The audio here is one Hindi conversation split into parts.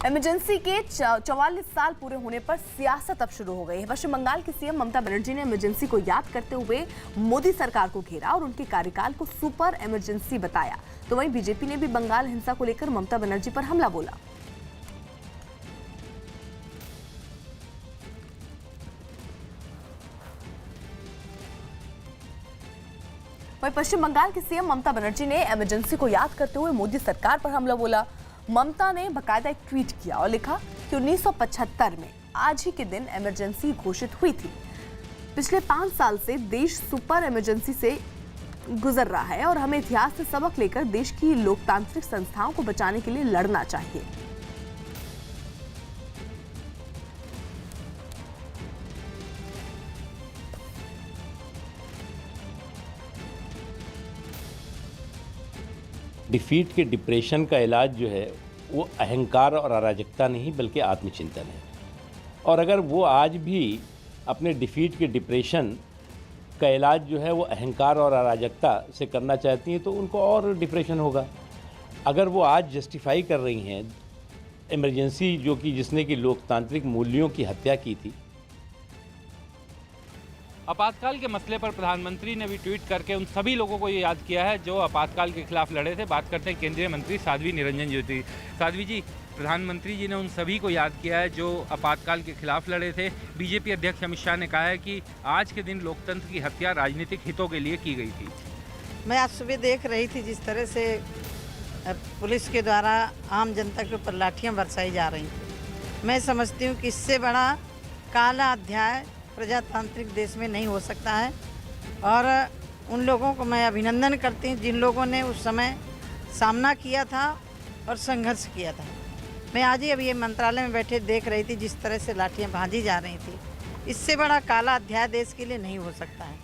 इमरजेंसी के 44 साल पूरे होने पर सियासत अब शुरू हो गई है। पश्चिम बंगाल की सीएम ममता बनर्जी ने इमरजेंसी को याद करते हुए मोदी सरकार को घेरा और उनके कार्यकाल को सुपर इमरजेंसी बताया। तो वहीं बीजेपी ने भी बंगाल हिंसा को लेकर ममता बनर्जी पर हमला बोला। वहीं पश्चिम बंगाल की सीएम ममता बनर्जी ने इमरजेंसी को याद करते हुए मोदी सरकार पर हमला बोला। ममता ने बकायदा एक ट्वीट किया और लिखा कि 1975 में आज ही के दिन इमरजेंसी घोषित हुई थी। पिछले 5 साल से देश सुपर इमरजेंसी से गुजर रहा है और हमें इतिहास से सबक लेकर देश की लोकतांत्रिक संस्थाओं को बचाने के लिए लड़ना चाहिए। डिफीट के डिप्रेशन का इलाज जो है वो अहंकार और अराजकता नहीं बल्कि आत्मचिंतन है। और अगर वो आज भी अपने डिफीट के डिप्रेशन का इलाज जो है वो अहंकार और अराजकता से करना चाहती हैं तो उनको और डिप्रेशन होगा। अगर वो आज जस्टिफाई कर रही हैं इमरजेंसी जो कि जिसने कि लोकतांत्रिक मूल्यों की हत्या की थी। आपातकाल के मसले पर प्रधानमंत्री ने भी ट्वीट करके उन सभी लोगों को ये याद किया है जो आपातकाल के खिलाफ लड़े थे। बात करते हैं केंद्रीय मंत्री साध्वी निरंजन ज्योति। साध्वी जी, प्रधानमंत्री जी ने उन सभी को याद किया है जो आपातकाल के खिलाफ लड़े थे। बीजेपी अध्यक्ष अमित शाह ने कहा है कि आज के दिन लोकतंत्र की हत्या राजनीतिक हितों के लिए की गई थी। मैं आज सुबह देख रही थी जिस तरह से पुलिस के द्वारा आम जनता के ऊपर लाठियाँ बरसाई जा रही थी। मैं समझती हूँ कि इससे बड़ा काला अध्याय प्रजातांत्रिक देश में नहीं हो सकता है और उन लोगों को मैं अभिनंदन करती हूँ जिन लोगों ने उस समय सामना किया था और संघर्ष किया था। मैं आज ही अभी ये मंत्रालय में बैठे देख रही थी जिस तरह से लाठियाँ भांजी जा रही थी। इससे बड़ा काला अध्याय देश के लिए नहीं हो सकता है।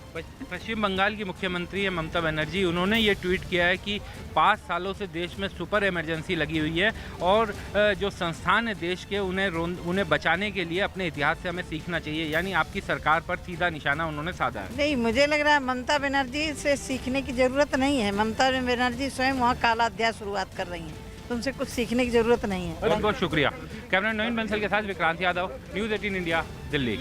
पश्चिम बंगाल की मुख्यमंत्री है ममता बनर्जी, उन्होंने ये ट्वीट किया है कि 5 सालों से देश में सुपर इमरजेंसी लगी हुई है और जो संस्थान है देश के उन्हें बचाने के लिए अपने इतिहास से हमें सीखना चाहिए। यानी आपकी सरकार पर सीधा निशाना उन्होंने साधा है। नहीं, मुझे लग रहा है ममता बनर्जी से सीखने की जरूरत नहीं है। ममता बनर्जी स्वयं वहाँ काला अध्याय शुरुआत कर रही है, तो उनसे कुछ सीखने की जरूरत नहीं है। बहुत बहुत शुक्रिया। कैमरा नवीन बंसल के साथ विक्रांत यादव, न्यूज़ 18 इंडिया, दिल्ली।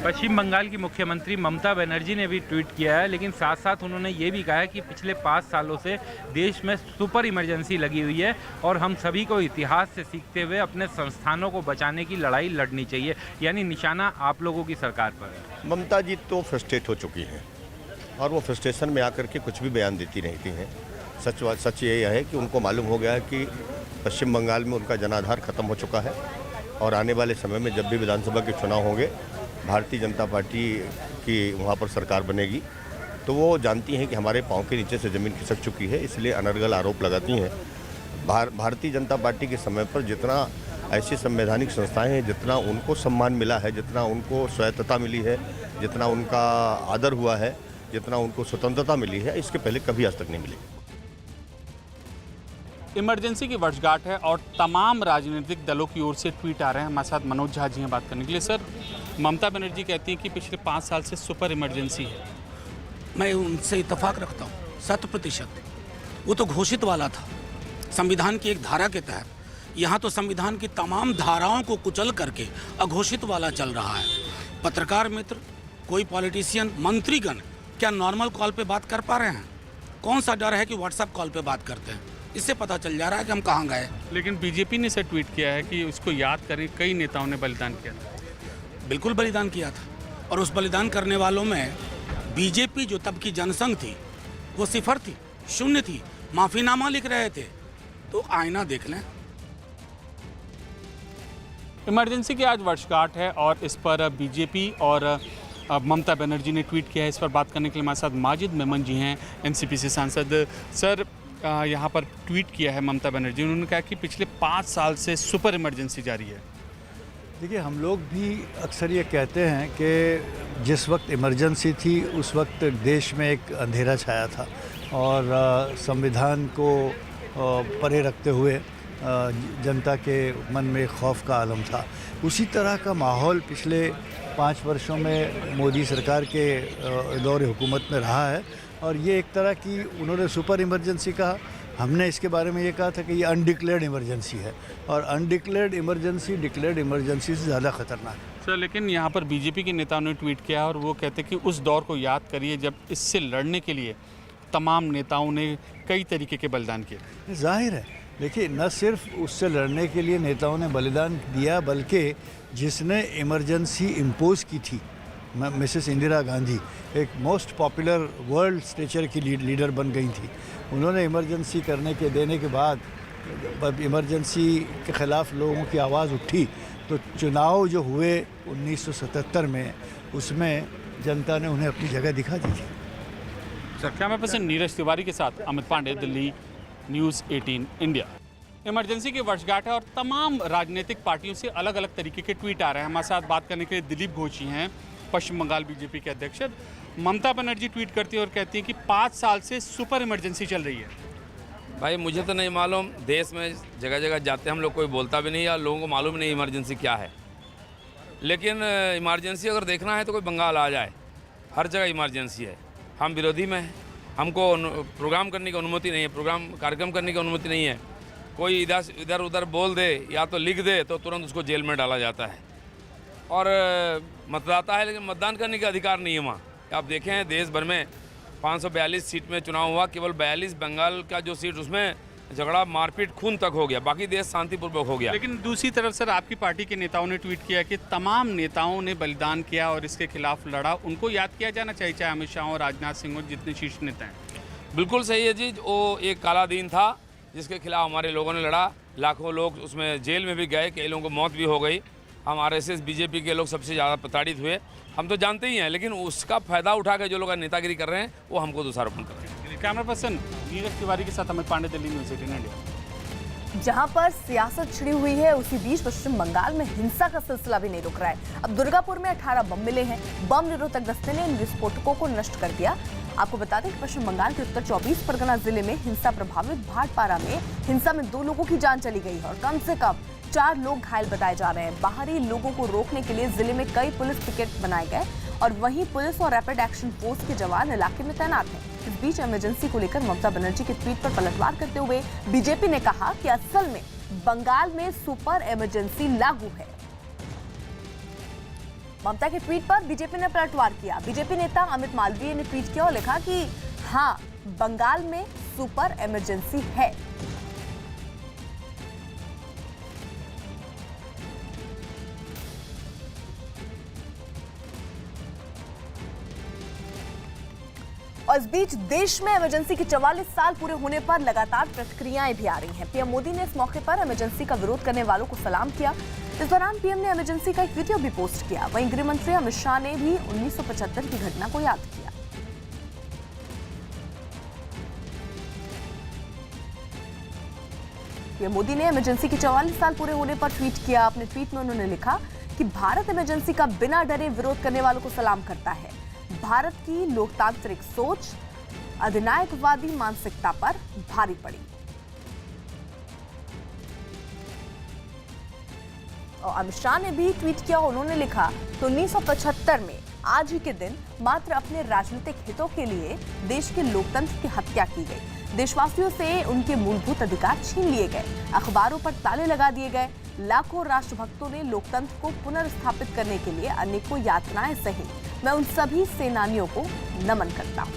पश्चिम बंगाल की मुख्यमंत्री ममता बनर्जी ने भी ट्वीट किया है, लेकिन साथ साथ उन्होंने ये भी कहा है कि पिछले 5 सालों से देश में सुपर इमरजेंसी लगी हुई है और हम सभी को इतिहास से सीखते हुए अपने संस्थानों को बचाने की लड़ाई लड़नी चाहिए। यानी निशाना आप लोगों की सरकार पर है। ममता जी तो फ्रस्ट्रेट हो चुकी हैं और वो फ्रस्ट्रेशन में आकर के कुछ भी बयान देती रहती हैं। सच ये है कि उनको मालूम हो गया है कि पश्चिम बंगाल में उनका जनाधार खत्म हो चुका है और आने वाले समय में जब भी विधानसभा के चुनाव होंगे भारतीय जनता पार्टी की वहाँ पर सरकार बनेगी, तो वो जानती हैं कि हमारे पाँव के नीचे से ज़मीन खिसक चुकी है, इसलिए अनर्गल आरोप लगाती हैं। भारतीय जनता पार्टी के समय पर जितना ऐसी संवैधानिक संस्थाएं हैं, जितना उनको सम्मान मिला है, जितना उनको स्वायत्तता मिली है, जितना उनका आदर हुआ है, जितना उनको स्वतंत्रता मिली है, इसके पहले कभी आज तक नहीं मिली। इमरजेंसी की वर्षगांठ है और तमाम राजनीतिक दलों की ओर से ट्वीट आ रहे हैं। हमारे साथ मनोज झा जी हैं बात करने के लिए। सर, ममता बनर्जी कहती हैं कि पिछले 5 साल से सुपर इमरजेंसी है। मैं उनसे इत्तेफाक रखता हूँ 100%। वो तो घोषित वाला था संविधान की एक धारा के तहत। यहाँ तो संविधान की तमाम धाराओं को कुचल करके अघोषित वाला चल रहा है। पत्रकार मित्र, कोई पॉलिटिशियन, मंत्रीगण क्या नॉर्मल कॉल पे बात कर पा रहे हैं? कौन सा डर है कि व्हाट्सएप कॉल पे बात करते हैं? इससे पता चल जा रहा है कि हम कहाँ गए। लेकिन बीजेपी ने इसे ट्वीट किया है कि उसको याद करें, कई नेताओं ने बलिदान किया था। बिल्कुल बलिदान किया था और उस बलिदान करने वालों में बीजेपी जो तब की जनसंघ थी वो 0 थी, 0 थी, माफीनामा लिख रहे थे। तो आईना देख लें। इमरजेंसी की आज वर्षगांठ है और इस पर बीजेपी और ममता बनर्जी ने ट्वीट किया है। इस पर बात करने के लिए हमारे साथ माजिद मेमन जी हैं, एनसीपी से सांसद। सर, यहाँ पर ट्वीट किया है ममता बनर्जी, उन्होंने कहा कि पिछले 5 साल से सुपर इमरजेंसी जारी है। देखिए, हम लोग भी अक्सर ये कहते हैं कि जिस वक्त इमरजेंसी थी उस वक्त देश में एक अंधेरा छाया था और संविधान को परे रखते हुए जनता के मन में खौफ का आलम था। उसी तरह का माहौल पिछले 5 वर्षों में मोदी सरकार के दौर हुकूमत में रहा है और ये एक तरह की उन्होंने सुपर इमरजेंसी कहा हमने इसके बारे में ये कहा था कि ये अनडिक्लेयर्ड इमरजेंसी है, और अनडिक्लेयर्ड इमरजेंसी डिक्लेयर्ड इमरजेंसी से ज़्यादा खतरनाक है। सर लेकिन यहाँ पर बीजेपी के नेताओं ने ट्वीट किया और वो कहते हैं कि उस दौर को याद करिए जब इससे लड़ने के लिए तमाम नेताओं ने कई तरीके के बलिदान किए। जाहिर है, देखिए, न सिर्फ उससे लड़ने के लिए नेताओं ने बलिदान दिया, बल्कि जिसने इमरजेंसी इम्पोज की थी, मिसेस इंदिरा गांधी, एक मोस्ट पॉपुलर वर्ल्ड स्टेचर की लीडर बन गई थी। उन्होंने इमरजेंसी देने के बाद इमरजेंसी के ख़िलाफ़ लोगों की आवाज़ उठी, तो चुनाव जो हुए 1977 में, उसमें जनता ने उन्हें अपनी जगह दिखा दी थी। कैमरा पर्सन नीरज तिवारी के साथ Amit Pandey, Delhi, news 18 India. Emergency की वर्षगांठ है और तमाम राजनीतिक पार्टियों से अलग अलग तरीके के ट्वीट आ रहे हैं। हमारे साथ बात करने के लिए दिलीप घोष जी हैं, पश्चिम बंगाल बीजेपी के अध्यक्ष। ममता बनर्जी ट्वीट करती है और कहती है कि 5 साल से सुपर इमरजेंसी चल रही है। भाई मुझे तो नहीं मालूम, देश में जगह जगह जाते हैं हम लोग, कोई बोलता भी नहीं या लोगों को मालूम नहीं इमरजेंसी क्या है। लेकिन इमरजेंसी अगर देखना है तो कोई बंगाल आ जाए, हर जगह इमरजेंसी है। हम विरोधी में हैं, हमको प्रोग्राम करने की अनुमति नहीं है, कार्यक्रम करने की अनुमति नहीं है। कोई इधर उधर बोल दे या तो लिख दे तो तुरंत उसको जेल में डाला जाता है। और मतदाता है लेकिन मतदान करने का अधिकार नहीं है वहाँ। आप देखें देश भर में 542 सीट में चुनाव हुआ, केवल 42 बंगाल का जो सीट उसमें झगड़ा मारपीट खून तक हो गया, बाकी देश शांतिपूर्वक हो गया। लेकिन दूसरी तरफ सर आपकी पार्टी के नेताओं ने ट्वीट किया कि तमाम नेताओं ने बलिदान किया और इसके खिलाफ लड़ा, उनको याद किया जाना चाहिए, चाहे अमित शाह और राजनाथ सिंह और जितने शीर्ष नेता हैं। बिल्कुल सही है जी, वो एक काला दिन था जिसके खिलाफ हमारे लोगों ने लड़ा। लाखों लोग उसमें जेल में भी गए, कई लोगों को मौत भी हो गई। हम RSS बीजेपी के लोग सबसे ज़्यादा प्रताड़ित हुए, हम तो जानते ही हैं, लेकिन उसका फ़ायदा उठा के जो लोग नेतागिरी कर रहे हैं वो हमको दोषारोपण कर रहे हैं। कैमरा पर्सन नीरज तिवारी के साथ अमित पांडे, दिल्ली, न्यूज़ 18 इंडिया। जहां पर सियासत छिड़ी हुई है, उसी बीच पश्चिम बंगाल में हिंसा का सिलसिला भी नहीं रुक रहा है। अब दुर्गापुर में 18 बम मिले हैं। बम निरोधक दस्ते ने इन विस्फोटकों को नष्ट कर दिया। आपको बता दें कि पश्चिम बंगाल के उत्तर 24 परगना जिले में हिंसा प्रभावित भाटपारा में हिंसा में 2 लोगों की जान चली गई है और कम से कम 4 लोग घायल बताए जा रहे हैं। बाहरी लोगों को रोकने के लिए जिले में कई पुलिस पिकेट बनाए गए और वहीं पुलिस और रैपिड एक्शन फोर्स के जवान इलाके में तैनात हैं। इस बीच इमरजेंसी को लेकर ममता बनर्जी के ट्वीट पर पलटवार करते हुए बीजेपी ने कहा कि असल में बंगाल में सुपर इमरजेंसी लागू है। ममता के ट्वीट पर बीजेपी ने पलटवार किया। बीजेपी नेता अमित मालवीय ने ट्वीट किया और लिखा कि हाँ, बंगाल में सुपर इमरजेंसी है। और इस बीच देश में इमरजेंसी के 44 साल पूरे होने पर लगातार प्रतिक्रियाएं भी आ रही हैं। पीएम मोदी ने इस मौके पर इमरजेंसी का विरोध करने वालों को सलाम किया। इस दौरान पीएम ने इमरजेंसी का एक वीडियो भी पोस्ट किया। वहीं गृह मंत्री अमित शाह ने भी 1975 की घटना को याद किया। पीएम मोदी ने इमरजेंसी के 44 साल पूरे होने पर ट्वीट किया। अपने ट्वीट में उन्होंने लिखा कि भारत इमरजेंसी का बिना डरे विरोध करने वालों को सलाम करता है। भारत की लोकतांत्रिक सोच अधिनायकवादी मानसिकता पर भारी पड़ी। और अमित शाह ने भी ट्वीट किया। उन्होंने लिखा कि 1975 में आज ही के दिन मात्र अपने राजनीतिक हितों के लिए देश के लोकतंत्र की हत्या की गई। देशवासियों से उनके मूलभूत अधिकार छीन लिए गए, अखबारों पर ताले लगा दिए गए। लाखों राष्ट्रभक्तों ने लोकतंत्र को पुनर्स्थापित करने के लिए अनेकों यातनाएं सही। मैं उन सभी सेनानियों को नमन करता हूं।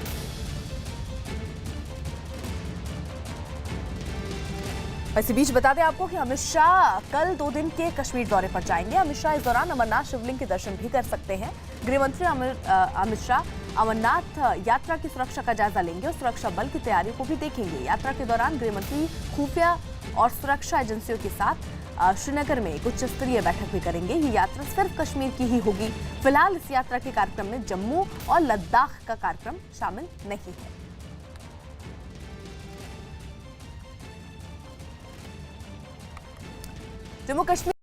इसी बीच बता दें आपको कि अमित शाह कल 2 दिन के कश्मीर दौरे पर जाएंगे। अमित शाह इस दौरान अमरनाथ शिवलिंग के दर्शन भी कर सकते हैं। गृह मंत्री अमित शाह अमरनाथ यात्रा की सुरक्षा का जायजा लेंगे और सुरक्षा बल की तैयारियों को भी देखेंगे। यात्रा के दौरान गृह मंत्री खुफिया और सुरक्षा एजेंसियों के साथ श्रीनगर में एक उच्च स्तरीय बैठक भी करेंगे। ये यात्रा सिर्फ कश्मीर की ही होगी। फिलहाल इस यात्रा के कार्यक्रम में जम्मू और लद्दाख का कार्यक्रम शामिल नहीं है। जम्मू कश्मीर